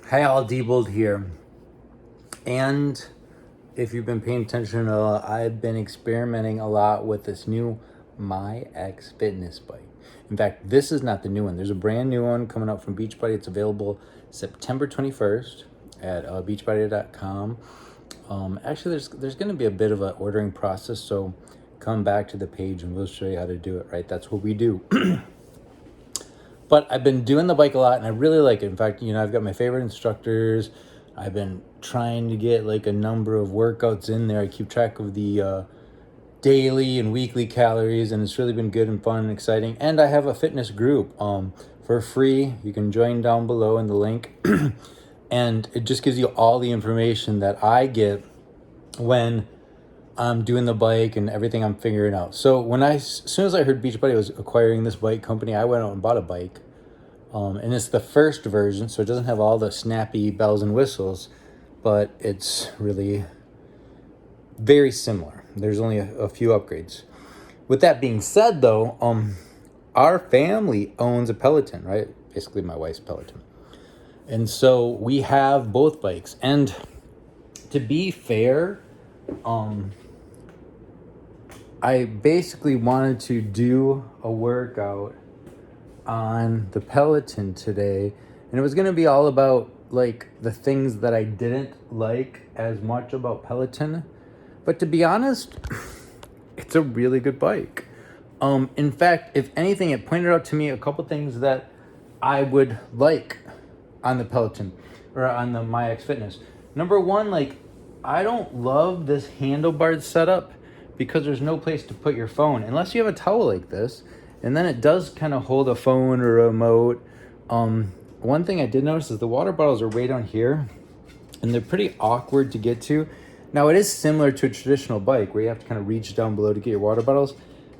Hi, all, Diebold here. And if you've been paying attention, I've been experimenting a lot with this new MyX fitness bike. In fact, this is not the new one. There's a brand new one coming out from Beachbody. It's available September 21st at beachbody.com. Actually, there's going to be a bit of an ordering process, so come back to the page and we'll show you how to do it, right? That's what we do. But I've been doing the bike a lot and I really like it. In fact, I've got my favorite instructors. I've been trying to get like a number of workouts in there. I keep track of the daily and weekly calories, and it's really been good and fun and exciting. And I have a fitness group for free. You can join down below in the link. And it just gives you all the information that I get when I'm doing the bike and everything I'm figuring out. So as soon as I heard Beachbody was acquiring this bike company, I went out and bought a bike. And it's the first version, so it doesn't have all the snappy bells and whistles, but it's really very similar. There's only a few upgrades. With that being said, though, our family owns a Peloton, right? Basically, my wife's Peloton. And so we have both bikes. And to be fair, I basically wanted to do a workout on the Peloton today, and it was going to be all about like the things that I didn't like as much about Peloton. But to be honest, it's a really good bike. In fact, if anything, it pointed out to me a couple things that I would like on the Peloton or on the MyX Fitness. Number one, like, I don't love this handlebar setup because there's no place to put your phone unless you have a towel like this. And then it does kind of hold a phone or a remote. One thing I did notice is the water bottles are way down here, and they're pretty awkward to get to. Now, it is similar to a traditional bike where you have to kind of reach down below to get your water bottles,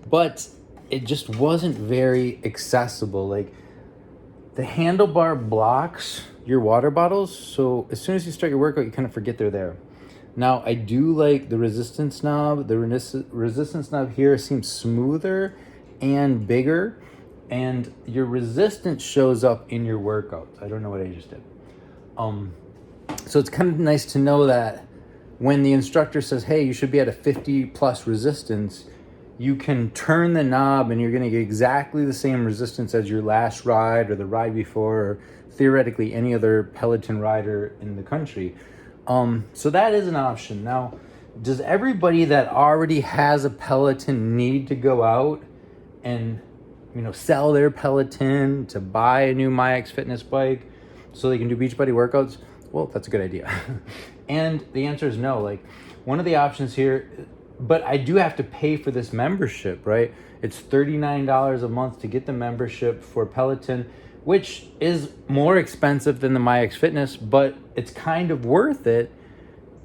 but it just wasn't very accessible. Like, the handlebar blocks your water bottles, so as soon as you start your workout, you kind of forget they're there. Now, I do like the resistance knob. The resistance knob here seems smoother and bigger, and your resistance shows up in your workouts. I don't know what I just did. So it's kind of nice to know that when the instructor says, hey, you should be at a 50 plus resistance, you can turn the knob and you're going to get exactly the same resistance as your last ride or the ride before, or theoretically any other Peloton rider in the country. So that is an option. Now, does everybody that already has a Peloton need to go out and sell their Peloton to buy a new MyX fitness bike so they can do Beachbody workouts? Well, that's a good idea. And the answer is no. Like, one of the options here, but I do have to pay for this membership, right? It's $39 a month to get the membership for Peloton, which is more expensive than the MyX Fitness, but it's kind of worth it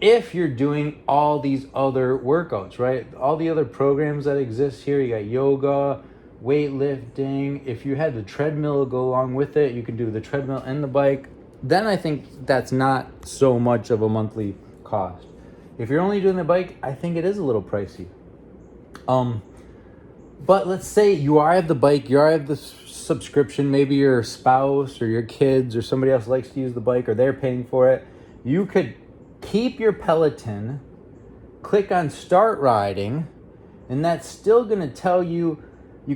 if you're doing all these other workouts, right? All the other programs that exist here, you got yoga, weightlifting. If you had the treadmill go along with it, you can do the treadmill and the bike. Then I think that's not so much of a monthly cost. If you're only doing the bike, I think it is a little pricey. But let's say you are at the bike, you are at the subscription, maybe your spouse or your kids or somebody else likes to use the bike or they're paying for it. You could keep your Peloton, click on start riding, and that's still going to tell you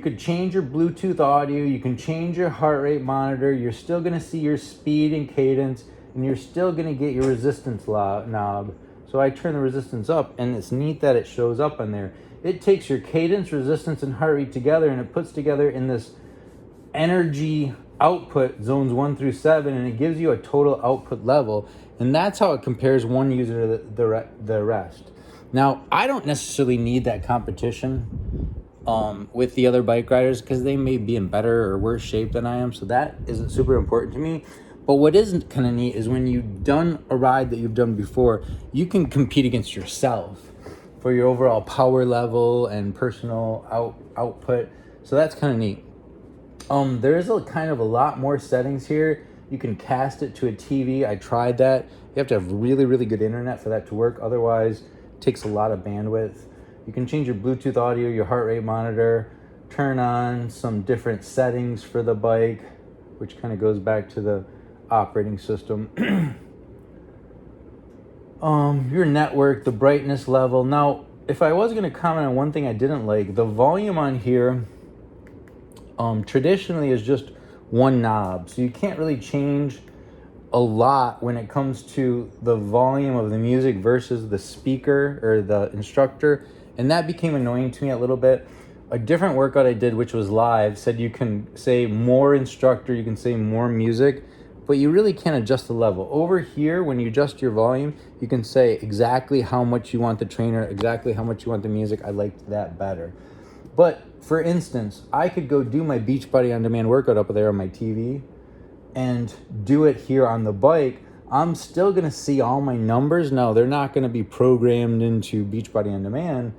could change your Bluetooth audio, you can change your heart rate monitor, you're still going to see your speed and cadence, and you're still going to get your resistance knob. So I turn the resistance up, and it's neat that it shows up on there. It takes your cadence, resistance, and heart rate together, and it puts together in this energy output zones 1 through 7, and it gives you a total output level, and that's how it compares one user to the rest. Now, I don't necessarily need that competition with the other bike riders because they may be in better or worse shape than I am, so that isn't super important to me. But what isn't kind of neat is when you've done a ride that you've done before, you can compete against yourself for your overall power level and personal output. So that's kind of neat. There is a kind of a lot more settings here. You can cast it to a TV. I tried that. You have to have really, really good internet for that to work. Otherwise, it takes a lot of bandwidth. You can change your Bluetooth audio, your heart rate monitor, turn on some different settings for the bike, which kind of goes back to the operating system. Your network, the brightness level. Now, if I was going to comment on one thing I didn't like, the volume on here traditionally is just one knob. So you can't really change a lot when it comes to the volume of the music versus the speaker or the instructor. And that became annoying to me a little bit. A different workout I did, which was live, said you can say more instructor, you can say more music, but you really can't adjust the level. Over here, when you adjust your volume, you can say exactly how much you want the trainer, exactly how much you want the music. I liked that better. But for instance, I could go do my Beachbody On Demand workout up there on my TV and do it here on the bike. I'm still gonna see all my numbers. Now, they're not gonna be programmed into Beachbody On Demand,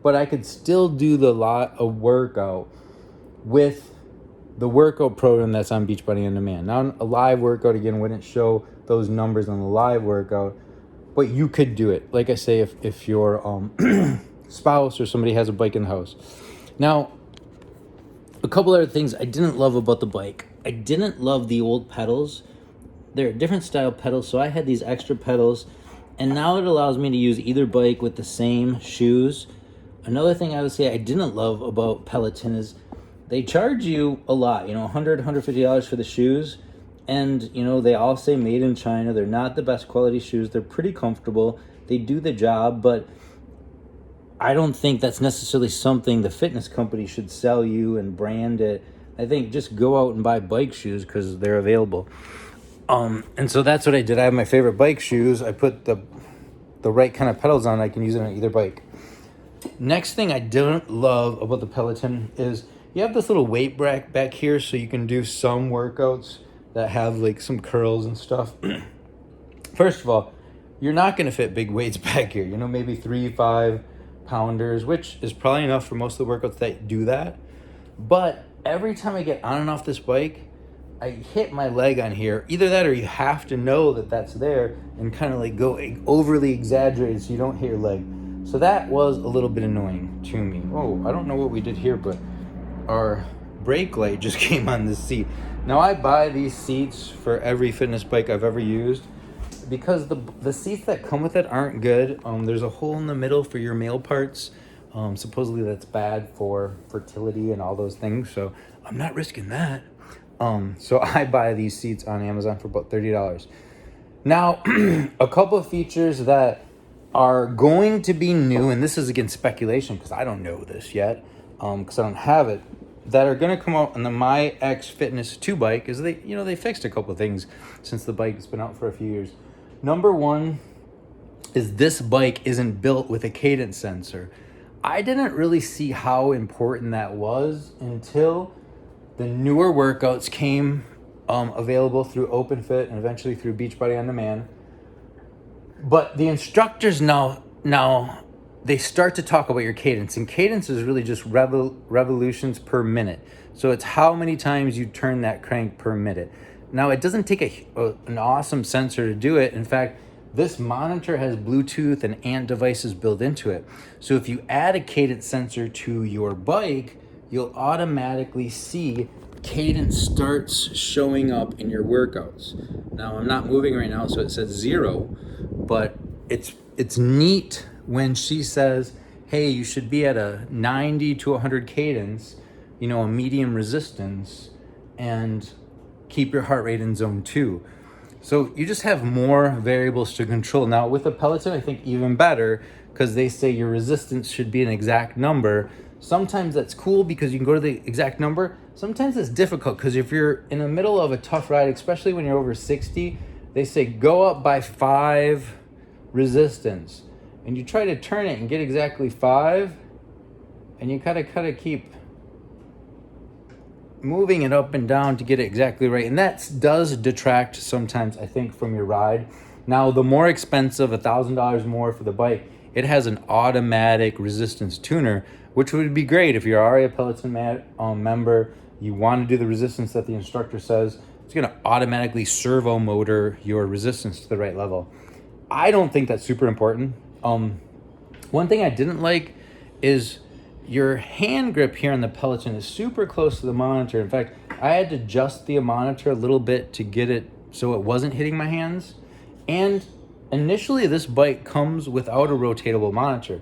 but I could still do the lot of workout with the workout program that's on Beachbody On Demand. Now, a live workout, again, wouldn't show those numbers on the live workout, but you could do it. Like I say, if your spouse or somebody has a bike in the house. Now, a couple other things I didn't love about the bike. I didn't love the old pedals. They're a different style pedals, so I had these extra pedals, and now it allows me to use either bike with the same shoes. Another thing I would say I didn't love about Peloton is they charge you a lot, $100, $150 for the shoes, and, they all say made in China. They're not the best quality shoes. They're pretty comfortable. They do the job, but I don't think that's necessarily something the fitness company should sell you and brand it. I think just go out and buy bike shoes because they're available. And so that's what I did. I have my favorite bike shoes. I put the right kind of pedals on. I can use it on either bike. Next thing I didn't love about the Peloton is you have this little weight rack back here, so you can do some workouts that have like some curls and stuff. First of all, you're not going to fit big weights back here. Maybe 3-5 pounders, which is probably enough for most of the workouts that do that. But every time I get on and off this bike, I hit my leg on here. Either that or you have to know that that's there and kind of like go overly exaggerated so you don't hit your leg. So that was a little bit annoying to me. Oh, I don't know what we did here, but our brake light just came on this seat. Now, I buy these seats for every fitness bike I've ever used because the seats that come with it aren't good. There's a hole in the middle for your male parts. Supposedly that's bad for fertility and all those things. So I'm not risking that. So I buy these seats on Amazon for about $30. Now, a couple of features that are going to be new, and this is again speculation because I don't know this yet, because I don't have it, that are going to come out on the MyX Fitness 2 bike is they fixed a couple of things since the bike has been out for a few years. Number one is this bike isn't built with a cadence sensor. I didn't really see how important that was until the newer workouts came available through OpenFit and eventually through Beachbody On Demand. But the instructors now they start to talk about your cadence, and cadence is really just revolutions per minute. So it's how many times you turn that crank per minute. Now, it doesn't take an awesome sensor to do it. In fact, this monitor has Bluetooth and ANT devices built into it. So if you add a cadence sensor to your bike, you'll automatically see cadence starts showing up in your workouts. Now, I'm not moving right now, so it says 0, but it's neat when she says, hey, you should be at a 90 to 100 cadence, a medium resistance, and keep your heart rate in zone 2. So you just have more variables to control. Now, with the Peloton, I think even better, because they say your resistance should be an exact number. Sometimes that's cool because you can go to the exact number. Sometimes it's difficult because if you're in the middle of a tough ride, especially when you're over 60, they say go up by 5 resistance. And you try to turn it and get exactly 5, and you kind of keep moving it up and down to get it exactly right. And that does detract sometimes, I think, from your ride. Now, the more expensive, $1,000 more for the bike, it has an automatic resistance tuner, which would be great if you're already a Peloton member, you want to do the resistance that the instructor says, it's going to automatically servo motor your resistance to the right level. I don't think that's super important. One thing I didn't like is your hand grip here on the Peloton is super close to the monitor. In fact, I had to adjust the monitor a little bit to get it so it wasn't hitting my hands. And initially this bike comes without a rotatable monitor.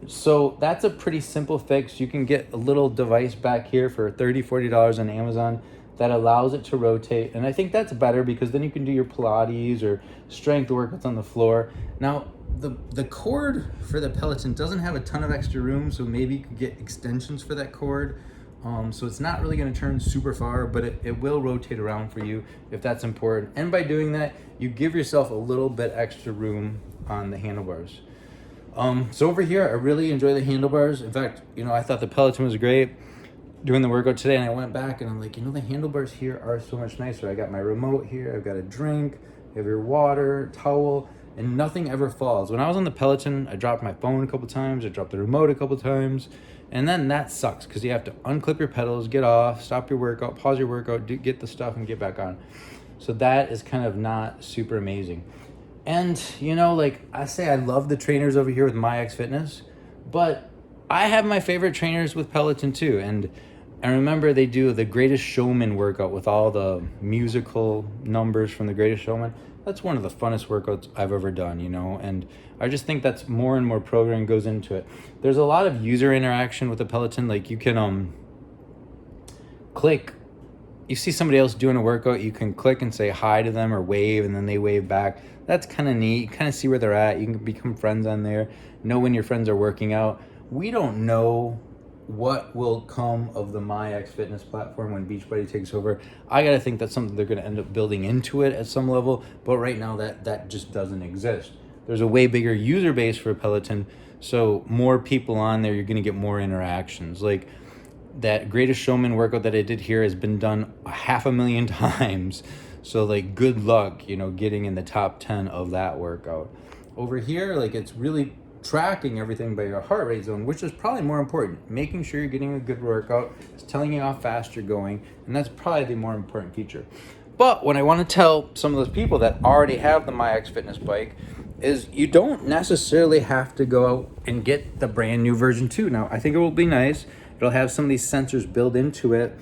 So that's a pretty simple fix. You can get a little device back here for $30, $40 on Amazon that allows it to rotate. And I think that's better because then you can do your Pilates or strength workouts on the floor. Now, the cord for the Peloton doesn't have a ton of extra room, so maybe you could get extensions for that cord. So it's not really going to turn super far, but it will rotate around for you if that's important. And by doing that, you give yourself a little bit extra room on the handlebars. So over here, I really enjoy the handlebars. In fact, I thought the Peloton was great doing the workout today, and I went back and I'm like, the handlebars here are so much nicer. I got my remote here, I've got a drink, you have your water, towel, and nothing ever falls. When I was on the Peloton, I dropped my phone a couple times, I dropped the remote a couple times, and then that sucks because you have to unclip your pedals, get off, stop your workout, pause your workout, get the stuff and get back on. So that is kind of not super amazing. And, like I say, I love the trainers over here with MyX Fitness, but I have my favorite trainers with Peloton too. And I remember they do the Greatest Showman workout with all the musical numbers from the Greatest Showman. That's one of the funnest workouts I've ever done, and I just think that's more and more programming goes into it. There's a lot of user interaction with the Peloton. Like you can click. You see somebody else doing a workout, you can click and say hi to them or wave, and then they wave back. That's kind of neat. You kind of see where they're at. You can become friends on there, know when your friends are working out. We don't know what will come of the MyX Fitness platform when Beachbody takes over. I got to think that's something they're going to end up building into it at some level, but right now that just doesn't exist. There's a way bigger user base for Peloton, so more people on there, you're going to get more interactions. Like that Greatest Showman workout that I did here has been done 500,000 times. So like good luck, getting in the top 10 of that workout. Over here, like it's really tracking everything by your heart rate zone, which is probably more important. Making sure you're getting a good workout, it's telling you how fast you're going, and that's probably the more important feature. But what I want to tell some of those people that already have the MyX Fitness bike is you don't necessarily have to go out and get the brand new version 2. Now, I think it will be nice. It'll have some of these sensors built into it,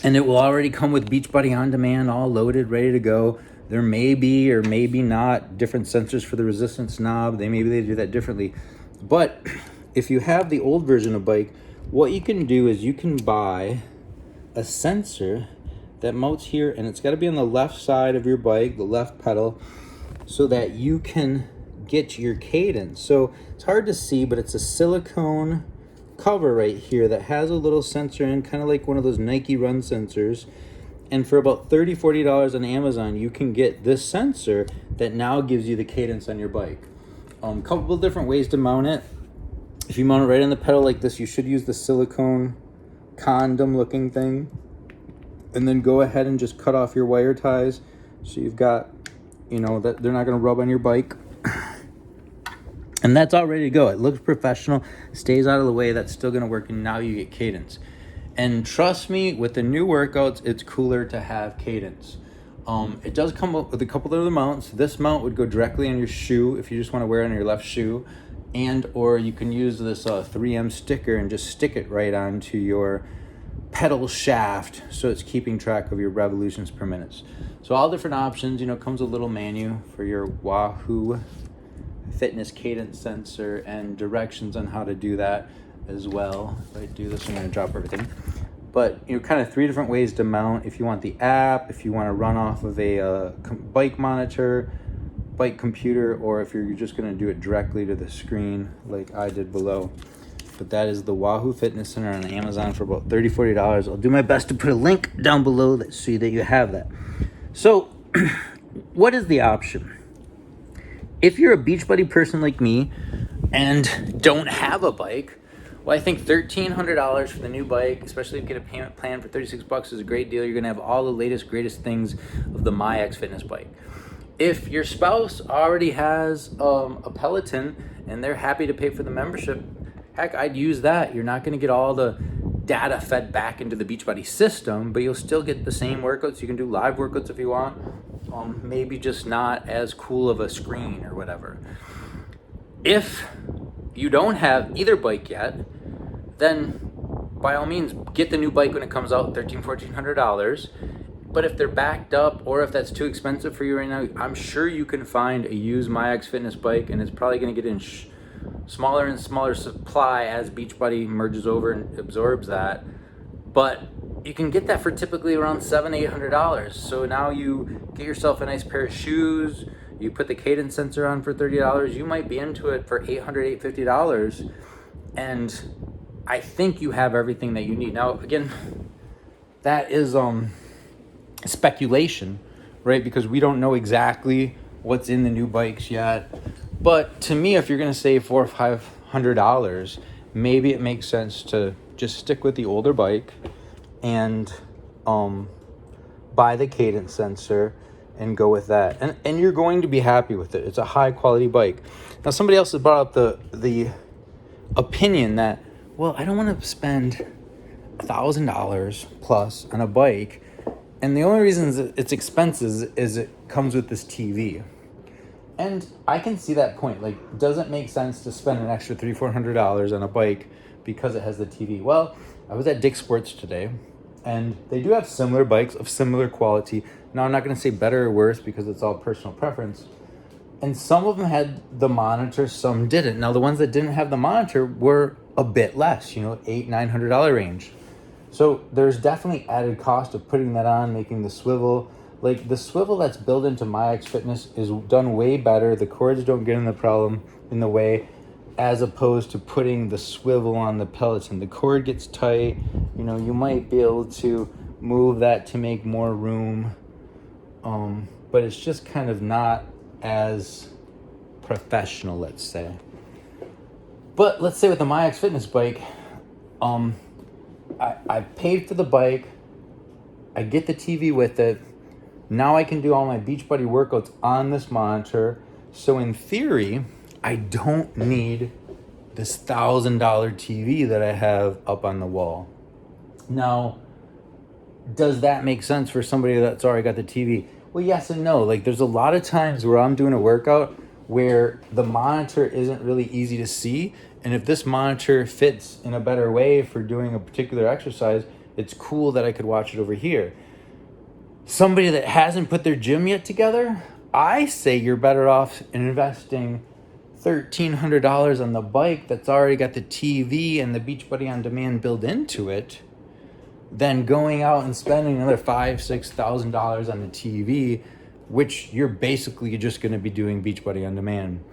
and it will already come with Beachbody On Demand, all loaded, ready to go. There may be or maybe not different sensors for the resistance knob. Maybe they do that differently. But if you have the old version of bike, what you can do is you can buy a sensor that mounts here, and it's got to be on the left side of your bike, the left pedal, so that you can get your cadence. So it's hard to see, but it's a silicone cover right here that has a little sensor in, kind of like one of those Nike Run sensors. And for about $30, $40 on Amazon, you can get this sensor that now gives you the cadence on your bike. A couple of different ways to mount it. If you mount it right on the pedal like this, you should use the silicone condom looking thing. And then go ahead and just cut off your wire ties. So you've got, that they're not going to rub on your bike. And that's all ready to go. It looks professional, stays out of the way. That's still going to work, and now you get cadence. And trust me, with the new workouts, it's cooler to have cadence. It does come up with a couple of other mounts. This mount would go directly on your shoe if you just want to wear it on your left shoe, or you can use this 3M sticker and just stick it right onto your pedal shaft, so it's keeping track of your revolutions per minute. So all different options. Comes a little menu for your Wahoo Fitness cadence sensor and directions on how to do that as well. If I do this, I'm going to drop everything. But kind of 3 different ways to mount. If you want the app, if you want to run off of a bike monitor, bike computer, or if you're just going to do it directly to the screen like I did below. But that is the Wahoo Fitness Center on Amazon for about $30, $40. I'll do my best to put a link down below so that you have that. So what is the option? If you're a Beachbody person like me and don't have a bike, well, I think $1,300 for the new bike, especially if you get a payment plan for $36 is a great deal. You're going to have all the latest, greatest things of the MyX Fitness bike. If your spouse already has a Peloton and they're happy to pay for the membership, heck, I'd use that. You're not going to get all the data fed back into the Beachbody system, but you'll still get the same workouts. You can do live workouts if you want, maybe just not as cool of a screen or whatever. If you don't have either bike yet, then by all means, get the new bike when it comes out, $1,300, $1,400. But if they're backed up, or if that's too expensive for you right now, I'm sure you can find a used MyX fitness bike, and it's probably going to get in smaller and smaller supply as Beachbody merges over and absorbs that. But you can get that for typically around $700-800. So now you get yourself a nice pair of shoes, you put the cadence sensor on for $30, you might be into it for $800-850, and I think you have everything that you need. Now again, that is speculation, right? Because we don't know exactly what's in the new bikes yet. But to me, if you're going to save $400 or $500, maybe it makes sense to just stick with the older bike and buy the cadence sensor and go with that. And you're going to be happy with it. It's a high quality bike. Now, somebody else has brought up the opinion that, well, I don't want to spend $1,000 plus on a bike, and the only reason it's expensive is it comes with this TV. And I can see that point. Like, does it make sense to spend an extra $300-400 on a bike because it has the TV? Well, I was at Dick's Sports today, and they do have similar bikes of similar quality. Now, I'm not going to say better or worse because it's all personal preference. And some of them had the monitor, some didn't. Now, the ones that didn't have the monitor were a bit less, $800-900 range. So there's definitely added cost of putting that on, making the swivel. Like, the swivel that's built into MyX Fitness is done way better. The cords don't get in the way, as opposed to putting the swivel on the Peloton. The cord gets tight. You might be able to move that to make more room. But it's just kind of not as professional, let's say. But let's say with the MyX Fitness bike, I paid for the bike, I get the TV with it, now I can do all my Beachbody workouts on this monitor, so in theory, I don't need this $1,000 TV that I have up on the wall. Now, does that make sense for somebody that's already got the TV? Well, yes and no. Like, there's a lot of times where I'm doing a workout where the monitor isn't really easy to see, and if this monitor fits in a better way for doing a particular exercise, it's cool that I could watch it over here. Somebody that hasn't put their gym yet together, I say you're better off investing $1,300 on the bike that's already got the TV and the Beachbody On Demand built into it than going out and spending another $5,000-6,000 on the TV, which you're basically just going to be doing Beachbody On Demand.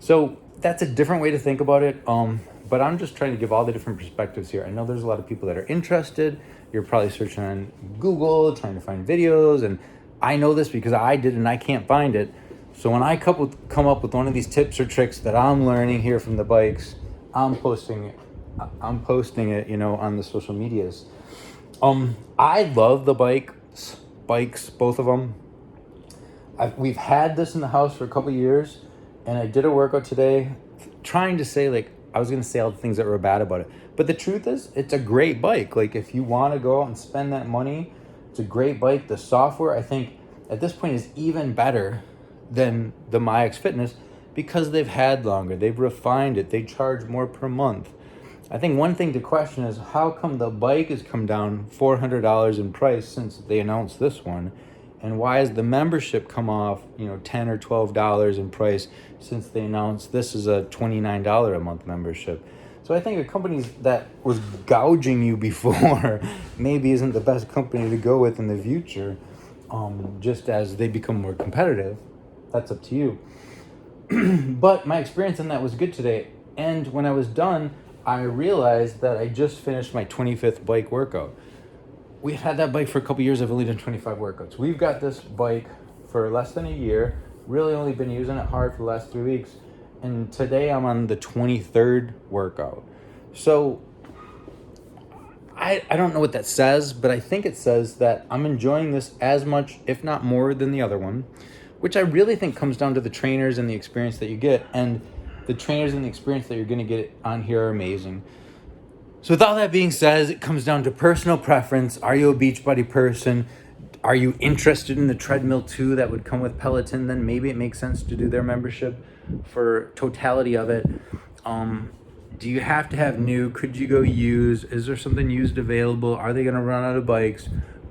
So that's a different way to think about it. But I'm just trying to give all the different perspectives here. I know there's a lot of people that are interested. You're probably searching on Google, trying to find videos. And I know this because I did and I can't find it. So when I come up with one of these tips or tricks that I'm learning here from the bikes, I'm posting it, on the social medias. I love the bikes, both of them. We've had this in the house for a couple years, and I did a workout today trying to say, I was going to say all the things that were bad about it. But the truth is, it's a great bike. Like, if you want to go out and spend that money, it's a great bike. The software, I think, at this point is even better than the MyX Fitness because they've had longer. They've refined it. They charge more per month. I think one thing to question is how come the bike has come down $400 in price since they announced this one, and why has the membership come off, $10 or $12 in price since they announced this is a $29 a month membership? So I think a company that was gouging you before maybe isn't the best company to go with in the future, just as they become more competitive. That's up to you. But my experience in that was good today, and when I was done, I realized that I just finished my 25th bike workout. We've had that bike for a couple years. I've only done 25 workouts. We've got this bike for less than a year. Really only been using it hard for the last 3 weeks. And today I'm on the 23rd workout. So I don't know what that says, but I think it says that I'm enjoying this as much, if not more, than the other one, which I really think comes down to the trainers and the experience that you get. And the trainers and the experience that you're going to get on here are amazing. So with all that being said, it comes down to personal preference. Are you a Beachbody person? Are you interested in the treadmill too that would come with Peloton? Then maybe it makes sense to do their membership for totality of it. Do you have to have new? Could you go used? Is there something used available? Are they going to run out of bikes?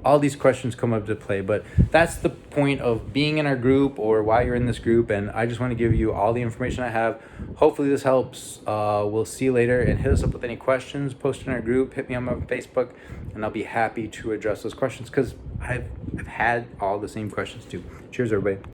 all these questions come up to play. But that's the point of being in our group, or why you're in this group. And I just want to give you all the information I have. Hopefully this helps. We'll see you later, and hit us up with any questions. Post in our group, hit me on my Facebook, and I'll be happy to address those questions, because I've had all the same questions too. Cheers, everybody.